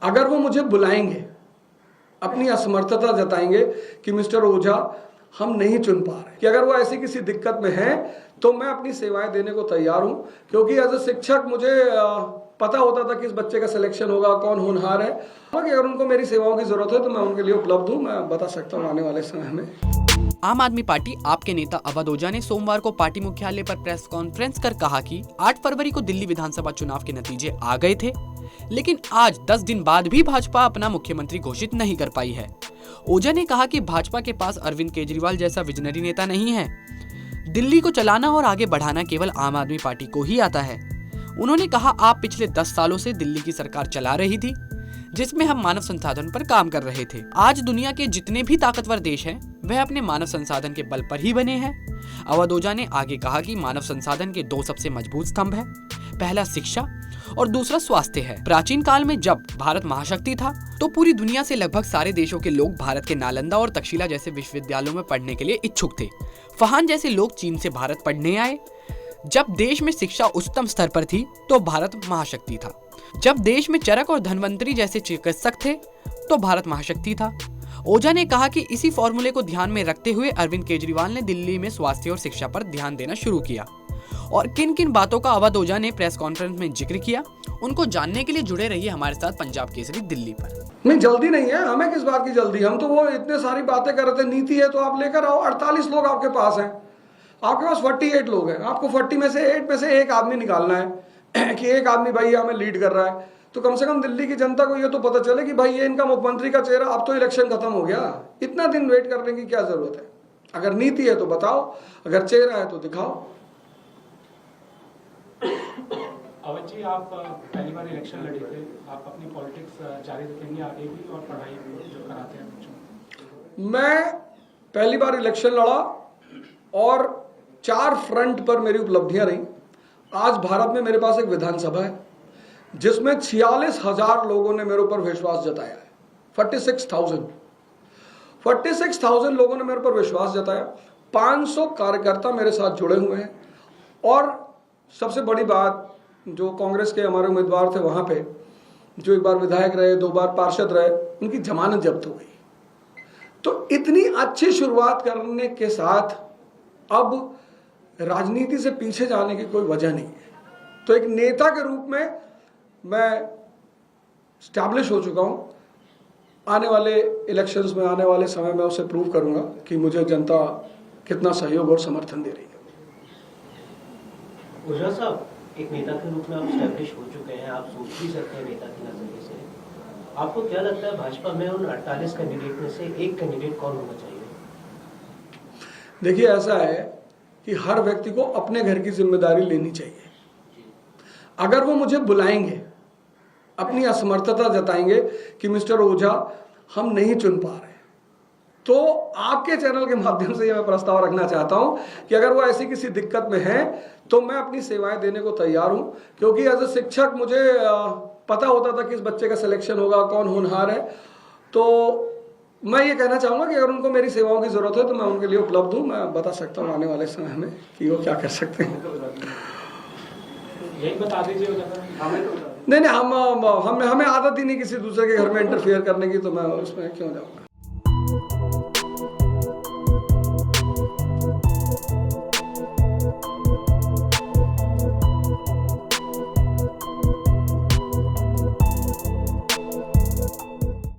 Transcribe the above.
अगर वो मुझे बुलाएंगे, अपनी असमर्थता जताएंगे कि मिस्टर ओझा हम नहीं चुन पा रहे, कि अगर वो ऐसी किसी दिक्कत में हैं तो मैं अपनी सेवाएं देने को तैयार हूं, क्योंकि एज ए शिक्षक मुझे पता होता था कि इस बच्चे का सिलेक्शन होगा, कौन होनहार है। कि अगर उनको मेरी सेवाओं की जरूरत है तो मैं उनके लिए उपलब्ध हूं, मैं बता सकता हूं आने वाले समय में। आम आदमी पार्टी आप के नेता अवध ओझा ने सोमवार को पार्टी मुख्यालय पर प्रेस कॉन्फ्रेंस कर कहा कि 8 फरवरी को दिल्ली विधानसभा चुनाव के नतीजे आ गए थे, लेकिन आज 10 दिन बाद भी भाजपा अपना मुख्यमंत्री घोषित नहीं कर पाई है। ओझा ने कहा कि भाजपा के पास अरविंद केजरीवाल जैसा विजनरी नेता नहीं है। दिल्ली को चलाना और आगे बढ़ाना केवल आम आदमी पार्टी को ही आता है। उन्होंने कहा, आप पिछले 10 सालों से दिल्ली की सरकार चला रही थी, जिसमें हम मानव संसाधन पर काम कर रहे थे। आज दुनिया के जितने भी ताकतवर देश हैं, वह अपने मानव संसाधन के बल पर ही बने हैं। अवध ओझा ने आगे कहा कि मानव संसाधन के 2 सबसे मजबूत स्तंभ है, पहला शिक्षा और दूसरा स्वास्थ्य है। प्राचीन काल में जब भारत महाशक्ति था तो पूरी दुनिया से लगभग सारे देशों के लोग भारत के नालंदा और तक्षशिला जैसे विश्वविद्यालयों में पढ़ने के लिए इच्छुक थे। फहान जैसे लोग चीन से भारत पढ़ने आए। जब देश में शिक्षा उच्चतम स्तर पर थी तो भारत महाशक्ति था। जब देश में चरक और धन्वंतरी जैसे चिकित्सक थे तो भारत महाशक्ति था। ओझा ने कहा कि इसी फॉर्मूले को ध्यान में रखते हुए अरविंद केजरीवाल ने दिल्ली में स्वास्थ्य और शिक्षा पर ध्यान देना शुरू किया। और किन किन बातों का अवध ओझा ने प्रेस कॉन्फ्रेंस में जिक्र किया, उनको जानने के लिए जुड़े रहिए हमारे साथ पंजाब केसरी दिल्ली पर। नहीं, जल्दी नहीं है, हमें किस बात की जल्दी, हम तो वो इतने सारी बातें कर रहे थे। नीति है तो आप लेकर आओ, 48 लोग आपके पास हैं, आपके पास 48 लोग हैं, आपको 40 में से 8 में से एक आदमी निकालना है कि एक आदमी भाई हमें लीड कर रहा है, तो कम से कम दिल्ली की जनता को ये तो पता चले कि भाई ये इनका मुख्यमंत्री का चेहरा। अब तो इलेक्शन खत्म हो गया, इतना दिन वेट करने की क्या जरूरत है? अगर नीति है तो बताओ, अगर चेहरा है तो दिखाओ। अवध जी, आप पहली बार इलेक्शन लड़े थे, आप अपनी पॉलिटिक्स जारी रखेंगे आगे भी और पढ़ाई भी जो कराते हैं बच्चों? मैं पहली बार इलेक्शन लड़ा और 4 फ्रंट पर मेरी उपलब्धियां रही। आज भारत में मेरे पास एक विधानसभा है जिसमें 46,000 लोगों ने मेरे ऊपर विश्वास जताया है। 46,000 लोगों ने मेरे ऊपर विश्वास जताया। 500 कार्यकर्ता मेरे साथ जुड़े हुए हैं। और सबसे बड़ी बात, जो कांग्रेस के हमारे उम्मीदवार थे वहां पे, जो एक बार विधायक रहे, 2 बार पार्षद रहे, उनकी जमानत जब्त हो गई। तो इतनी अच्छी शुरुआत करने के साथ अब राजनीति से पीछे जाने की कोई वजह नहीं है। तो एक नेता के रूप में मैं स्टैब्लिश हो चुका हूं। आने वाले इलेक्शंस में, आने वाले समय में उसे प्रूव करूंगा कि मुझे जनता कितना सहयोग और समर्थन दे रही है। ओझा साहब, एक नेता के रूप में आप स्टैब्लिश हो चुके हैं, आप सोच भी सकते हैं नेता के नजरिए से। आपको क्या लगता है भाजपा में उन 48 कैंडिडेट में से एक कैंडिडेट कौन होना चाहिए? देखिए, ऐसा है कि हर व्यक्ति को अपने घर की जिम्मेदारी लेनी चाहिए। अगर वो मुझे बुलाएंगे, अपनी असमर्थता जताएंगे कि मिस्टर ओझा हम नहीं चुन पा रहे, तो आपके चैनल के माध्यम से मैं प्रस्ताव रखना चाहता हूं कि अगर वो ऐसी किसी दिक्कत में है तो मैं अपनी सेवाएं देने को तैयार हूं, क्योंकि एज ए शिक्षक मुझे पता होता था कि इस बच्चे का सिलेक्शन होगा, कौन होनहार है। तो मैं ये कहना चाहूंगा कि अगर उनको मेरी सेवाओं की जरूरत है तो मैं उनके लिए उपलब्ध हूं, मैं बता सकता हूं आने वाले समय में कि वो क्या कर सकते हैं। यही बता दीजिए। नहीं, हमें आदत ही नहीं किसी दूसरे के घर में इंटरफेयर करने की, तो मैं उसमें क्यों जाऊंगा।